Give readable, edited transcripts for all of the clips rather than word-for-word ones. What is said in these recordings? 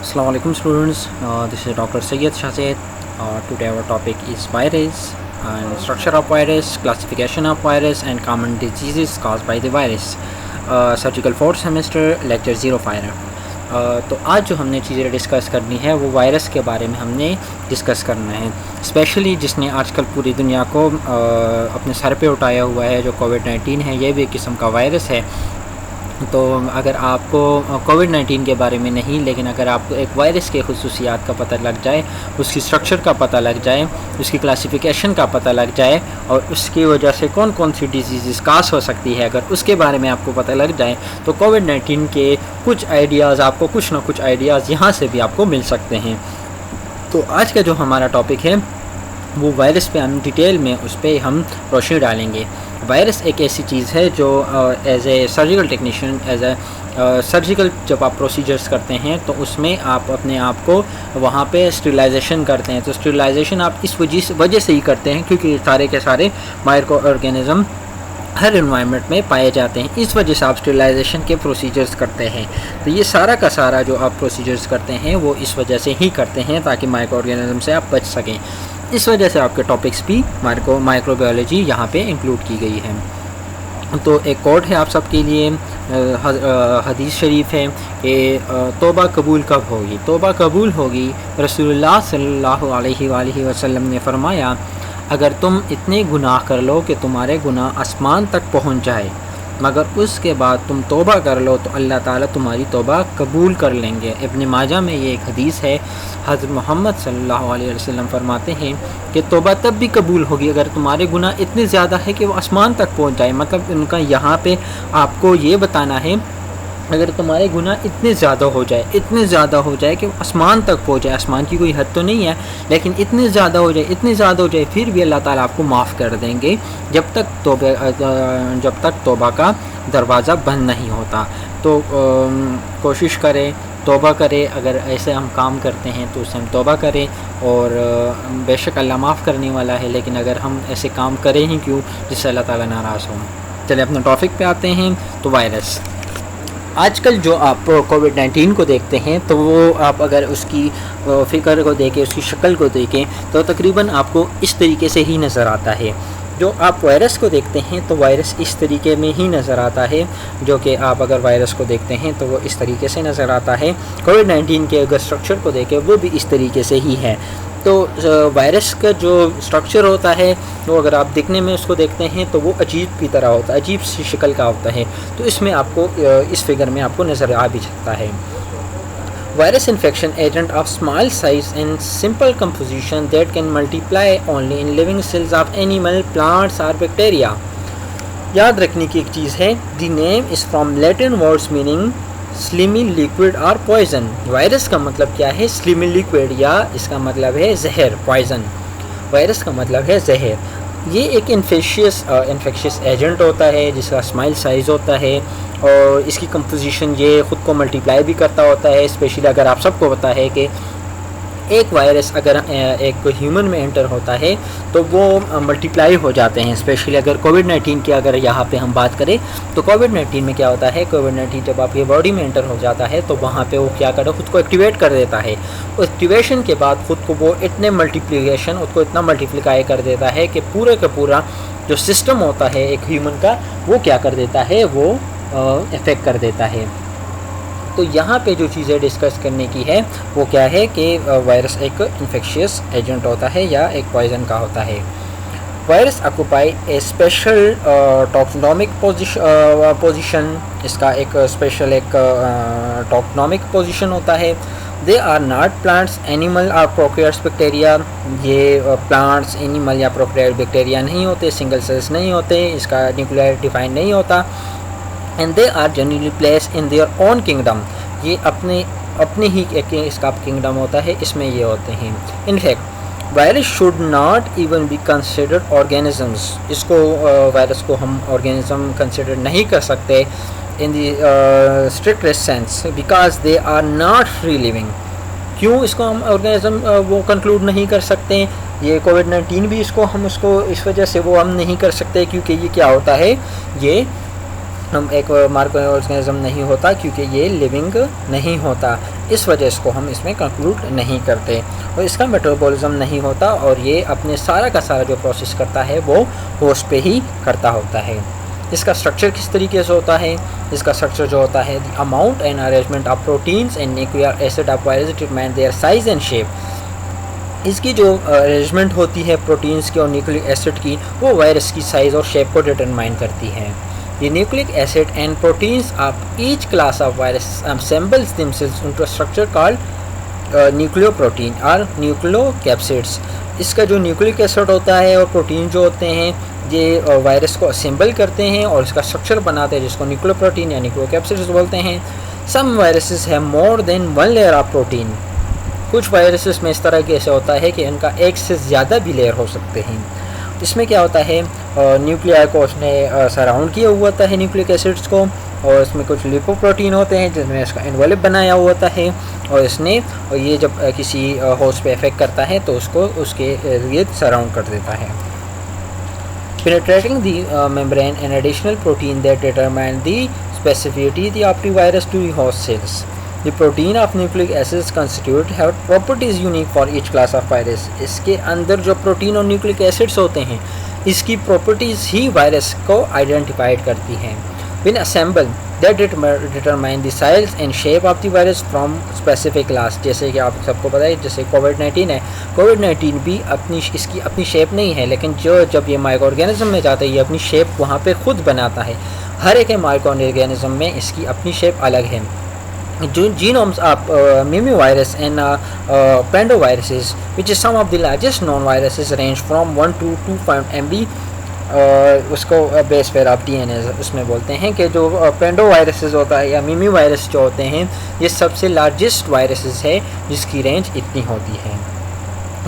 Assalamu alaikum students, this is Dr. Sayyid Shahzad. Today our topic is virus and structure of virus, classification of virus and common diseases caused by the virus. Surgical 4th semester lecture 05. तो आज जो हमने चीज़ें discuss करनी है वो virus के बारे में हमने डिस्कस करना है, स्पेशली जिसने आजकल पूरी दुनिया को अपने सर पे उठाया हुआ है, जो कोविड-19 है। ये भी एक किस्म का वायरस है। तो अगर आपको कोविड-19 के बारे में नहीं, लेकिन अगर आपको एक वायरस के खुसूसियात का पता लग जाए, उसकी स्ट्रक्चर का पता लग जाए, उसकी क्लासिफिकेशन का पता लग जाए और उसकी वजह से कौन कौन सी डिजीज़ कास हो सकती है, अगर उसके बारे में आपको पता लग जाए तो कोविड-19 के कुछ आइडियाज़, आपको कुछ ना कुछ आइडियाज़ यहाँ से भी आपको मिल सकते हैं। तो आज का जो हमारा टॉपिक है वो वायरस पे हम डिटेल में उस पर हम रोशनी डालेंगे। वायरस एक ऐसी चीज़ है जो as a surgical technician, as a surgical जब आप प्रोसीजर्स करते हैं तो उसमें आप अपने आप को वहाँ पे स्टरलाइजेशन करते हैं। तो स्टरलाइजेशन आप इस वजह से ही करते हैं क्योंकि सारे के सारे माइक्रो ऑर्गेनिज़म हर इन्वायरमेंट में पाए जाते हैं। इस वजह से आप स्टरलाइजेशन के प्रोसीजर्स करते हैं। तो ये सारा का सारा जो आप प्रोसीजर्स करते हैं वो इस वजह से ही करते हैं ताकि माइक्रो ऑर्गेनिज़म से आप बच सकें। इस वजह से आपके टॉपिक्स भी माइक्रोबायोलॉजी यहाँ पे इंक्लूड की गई है। तो एक कोट है आप सबके लिए, हदीस शरीफ है कि तौबा कबूल कब होगी? तौबा कबूल होगी, रसूलुल्लाह सल्लल्लाहु अलैहि वसल्लम ने फरमाया, अगर तुम इतने गुनाह कर लो कि तुम्हारे गुनाह आसमान तक पहुँच जाए, मगर उसके बाद तुम तौबा कर लो तो अल्लाह ताला तुम्हारी तौबा कबूल कर लेंगे। इब्न माजा में ये एक हदीस है। हज़रत मोहम्मद सल्लल्लाहु अलैहि वसल्लम फरमाते हैं कि तौबा तब भी कबूल होगी अगर तुम्हारे गुनाह इतने ज़्यादा है कि वो आसमान तक पहुंच जाए। मतलब उनका यहाँ पे आपको ये बताना है, अगर तुम्हारे गुनाह इतने ज़्यादा हो जाए, इतने ज़्यादा हो जाए कि वो आसमान तक पहुँच जाए, आसमान की कोई हद तो नहीं है, लेकिन इतने ज़्यादा हो जाए, इतने ज़्यादा हो जाए, फिर भी अल्लाह ताला आपको माफ़ कर देंगे जब तक तौबा का दरवाज़ा बंद नहीं होता। तो कोशिश करें, तौबा करें। अगर ऐसे हम काम करते हैं तो उससे हम तौबा करें और बेशक अल्लाह माफ़ करने वाला है, लेकिन अगर हम ऐसे काम करें ही क्यों जिससे अल्लाह ताला नाराज़ हो। चलिए अपने टॉपिक पे आते हैं। तो वायरस, आजकल जो आप कोविड-19 को देखते हैं तो वो आप अगर उसकी फ़िगर को देखें, उसकी शक्ल को देखें तो तकरीबन आपको इस तरीके से ही नज़र आता है। जो आप वायरस को देखते हैं तो वायरस इस तरीके में ही नज़र आता है, जो कि आप अगर वायरस को देखते हैं तो वो इस तरीके से नज़र आता है। कोविड-19 के अगर स्ट्रक्चर को देखें वो भी इस तरीके से ही है। तो वायरस का जो स्ट्रक्चर होता है वो अगर आप दिखने में उसको देखते हैं तो वो अजीब की तरह होता है, अजीब सी शक्ल का होता है। तो इसमें आपको इस फिगर में आपको नज़र आ भी सकता है। Virus infection agent of small size and simple composition that can multiply only in living cells of animal, plants or bacteria. याद रखने की एक चीज़ है, the name is from Latin words meaning slimy liquid or poison. Virus का मतलब क्या है? slimy liquid, या इसका मतलब है जहर, poison. वायरस का मतलब है जहर। ये एक इन्फेक्शियस एजेंट होता है जिसका स्मॉल साइज़ होता है और इसकी कंपोजिशन ये ख़ुद को मल्टीप्लाई भी करता होता है। स्पेशली अगर आप सबको पता है कि एक वायरस अगर एक ह्यूमन में एंटर होता है तो वो मल्टीप्लाई हो जाते हैं। स्पेशली अगर कोविड-19 की अगर यहाँ पे हम बात करें तो कोविड-19 में क्या होता है, कोविड-19 जब आपके बॉडी में एंटर हो जाता है तो वहाँ पे वो क्या करता है, ख़ुद को एक्टिवेट कर देता है। एक्टिवेशन के बाद ख़ुद को वो उसको इतना मल्टीप्लिकाई कर देता है कि पूरे का पूरा जो सिस्टम होता है एक ह्यूमन का वो क्या कर देता है, वो इफ़ेक्ट कर देता है। तो यहाँ पे जो चीज़ें डिस्कस करने की है वो क्या है कि वायरस एक इन्फेक्शियस एजेंट होता है या एक पॉइजन का होता है। Virus occupy a special taxonomic position, इसका एक स्पेशल एक टॉक्सोनोमिक पोजीशन होता है। They are not plants, animal और प्रोकैरियोट्स बैक्टीरिया। ये प्लांट्स, एनिमल या प्रोकैरियोट बैक्टीरिया नहीं होते, सिंगल सेल्स नहीं होते, इसका न्यूक्लियर डिफाइन नहीं होता। And they are generally place in their own kingdom, ये अपने ही एक इसका किंगडम होता है, इसमें ये होते हैं। In fact virus should not even be considered organisms, इसको वायरस को हम ऑर्गेनिज्म कंसिडर नहीं कर सकते in the strictest sense because they are not free living. क्यों इसको हम ऑर्गेनिज्म वो कंक्लूड नहीं कर सकते? ये कोविड-19 भी उसको इस वजह से वो हम नहीं कर सकते क्योंकि ये क्या होता है, ये हम एक माइक्रो ऑर्गेनिज्म नहीं होता क्योंकि ये लिविंग नहीं होता। इस वजह इसको हम इसमें कंक्लूड नहीं करते और इसका मेटाबॉलिज्म नहीं होता और ये अपने सारा का सारा जो प्रोसेस करता है वो होस्ट पे ही करता होता है। इसका स्ट्रक्चर किस तरीके से होता है? इसका स्ट्रक्चर जो होता है, the amount and arrangement of proteins and nuclear acid of virus determine their size and shape. इसकी जो अरेंजमेंट होती है प्रोटीन्स की और न्यूक्लिक एसिड की, वो वायरस की साइज़ और शेप को डिटरमाइन करती है। The nucleic acid and proteins of each class of virus assembles themselves into a structure called nucleoprotein or nucleocapsids। इसका जो न्यूक्लिक एसिड होता है और प्रोटीन जो होते हैं ये वायरस को असेंबल करते हैं और इसका स्ट्रक्चर बनाते हैं जिसको न्यूक्लियोप्रोटीन या न्यूक्लियोकैप्सिड्स बोलते हैं। Some viruses have more than one layer of protein. कुछ वायरसेस में इस तरह के ऐसे होता है कि इनका एक से ज़्यादा भी लेयर हो सकते हैं। इसमें क्या होता है, न्यूक्लियाई को उसने सराउंड किया हुआ होता है न्यूक्लिक एसिड्स को, और इसमें कुछ लिपोप्रोटीन होते हैं जिसमें इसका एनवेलप बनाया हुआ होता है और इसने ये जब किसी होस्ट पे इफेक्ट करता है तो उसको उसके लिए सराउंड कर देता है। Penetrating the membrane an additional protein that determine the specificity of the virus to the host cells. The protein of nucleic acids constitute have properties unique for each class of virus। इसके अंदर जो protein और nucleic acids होते हैं इसकी properties ही virus को identified करती हैं। When assembled, that determine the size and shape of the virus from specific class। जैसे कि आप सबको पता है, जैसे कोविड-19 है, कोविड-19 भी इसकी अपनी शेप नहीं है, लेकिन जब ये माइक्रो ऑर्गेनिज्म में जाता है ये अपनी शेप वहाँ पे खुद बनाता है। हर एक माइक्रो ऑर्गेनिज्म में इसकी अपनी शेप अलग है। Genomes of mimivirus and pandoviruses, which is some of the largest known viruses, range from 1 to 2.5 MB। उसको बेस पर आप DNA उसमें बोलते हैं कि जो पेंडो वायरसेस होता है या मिमी वायरस जो होते हैं ये सबसे लार्जेस्ट वायरसेस है जिसकी रेंज इतनी होती है।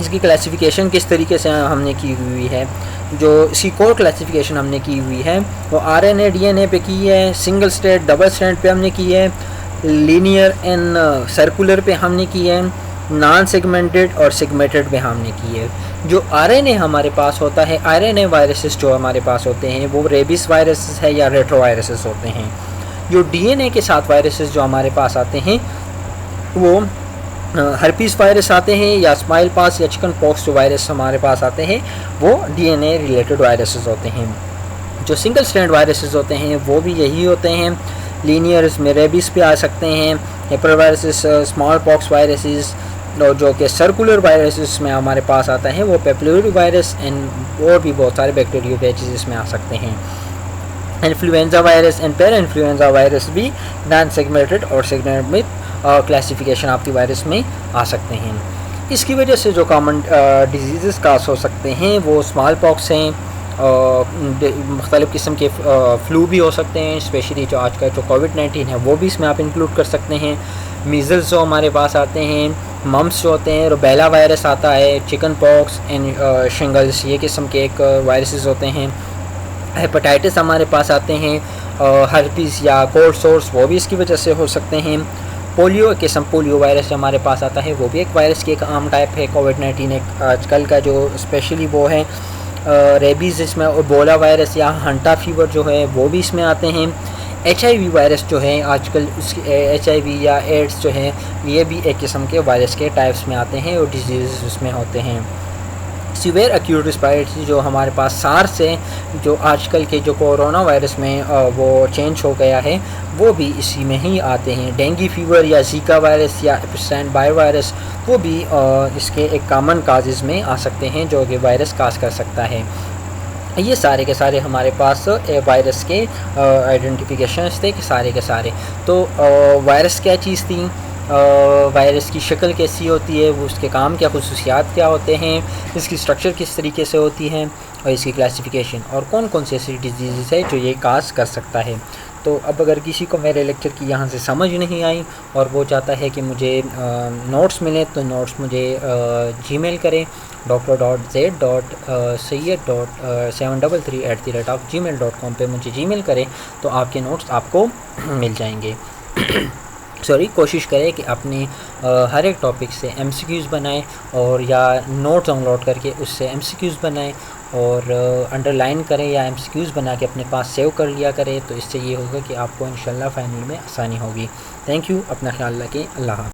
इसकी क्लासिफिकेशन किस तरीके से हमने की हुई है, जो इसकी कोर क्लासिफिकेशन हमने की हुई है वो RNA DNA पे की है, सिंगल स्ट्रैंड डबल स्ट्रैंड पे हमने की है, लीनियर एंड सर्कुलर पे हमने की है, नॉन सेगमेंटेड और सेगमेंटेड पे हमने की है। जो RNA हमारे पास होता है, RNA वायरसेस जो हमारे पास होते हैं वो रेबिस वायरसेस है या रेट्रो वायरसेस होते हैं। जो DNA के साथ वायरसेस जो हमारे पास आते हैं वो हर्पीस वायरस आते हैं, या स्माइल पास या चिकन पॉक्स जो वायरस हमारे पास आते हैं वो DNA रिलेटेड वायरसेस होते हैं। जो सिंगल स्ट्रैंड वायरसेस होते हैं वो भी यही होते हैं। लीनियर्स में रेबिस पे आ सकते हैं, हेपर वायरसेस, स्मॉल पॉक्स वायरसेस, और जो कि सर्कुलर वायरसेस में हमारे पास आता है वो पेपिलोरी वायरस एंड और भी बहुत सारे बैक्टीरियो बैचेस इसमें आ सकते हैं। Influenza virus and para influenza virus भी नॉन सेगमेंटेड और सेगमेंटेड में क्लासिफिकेशन ऑफ द वायरस में आ सकते हैं। इसकी वजह से जो कॉमन डिजीज़ काज हो सकते हैं वो स्मॉल पॉक्स हैं, मुख्तलिफ़ किस्म के फ्लू भी हो सकते हैं, स्पेशली जो आज का जो कोविड-19 है वो भी इसमें आप इंक्लूड कर सकते हैं। मीज़ल्स जो हमारे पास आते हैं, मम्स जो होते हैं, रुबेला वायरस आता है, चिकन पॉक्स एंड शिंगल्स ये किस्म के एक वायरसेस होते हैं। हेपेटाइटिस हमारे पास आते हैं, हर्पीस या कोल्ड सोर्स वो भी इसकी वजह से हो सकते हैं। पोलियो किस्म पोलियो वायरस जो हमारे पास आता है वो भी एक वायरस की एक आम टाइप है। कोविड-19 एक आजकल का जो स्पेशली वो है रेबीज़, इसमें इबोला वायरस या हंटा फीवर जो है वो भी इसमें आते हैं। HIV वायरस जो है आजकल उसकी HIV या एड्स जो है ये भी एक किस्म के वायरस के टाइप्स में आते हैं और डिजीज़ उसमें होते हैं। सीवियर एक्यूट रिस्पायरेटरी जो हमारे पास सार्स है, जो आजकल के जो कोरोना वायरस में वो चेंज हो गया है वो भी इसी में ही आते हैं। डेंगू फीवर या जीका वायरस या एपिस्टाइन बायो वायरस वो भी इसके एक कॉमन काजेज़ में आ सकते हैं जो कि वायरस काज कर सकता है। ये सारे के सारे हमारे पास वायरस के आइडेंटिफिकेशंस थे कि सारे के सारे। तो वायरस क्या चीज़ थी, वायरस की शक्ल कैसी होती है, वो उसके काम क्या खुसूसियात क्या होते हैं, इसकी स्ट्रक्चर किस तरीके से होती है और इसकी क्लासिफिकेशन, और कौन कौन सी ऐसी डिजीज़ है जो ये काज कर सकता है। तो अब अगर किसी को मेरे लेक्चर की यहाँ से समझ नहीं आई और वो चाहता है कि मुझे नोट्स मिले तो नोट्स मुझे जीमेल करें dr.z.sayed.733@gmail.com पे मुझे जीमेल करें तो आपके नोट्स आपको मिल जाएंगे। कोशिश करें कि अपने हर एक टॉपिक से MCQs बनाएं और या नोट्स डाउनलोड करके उससे MCQs बनाएं और अंडरलाइन करें या MCQs बना के अपने पास सेव कर लिया करें। तो इससे ये होगा कि आपको इंशाल्लाह फाइनल में आसानी होगी। थैंक यू, अपना ख्याल रखें, अल्लाह।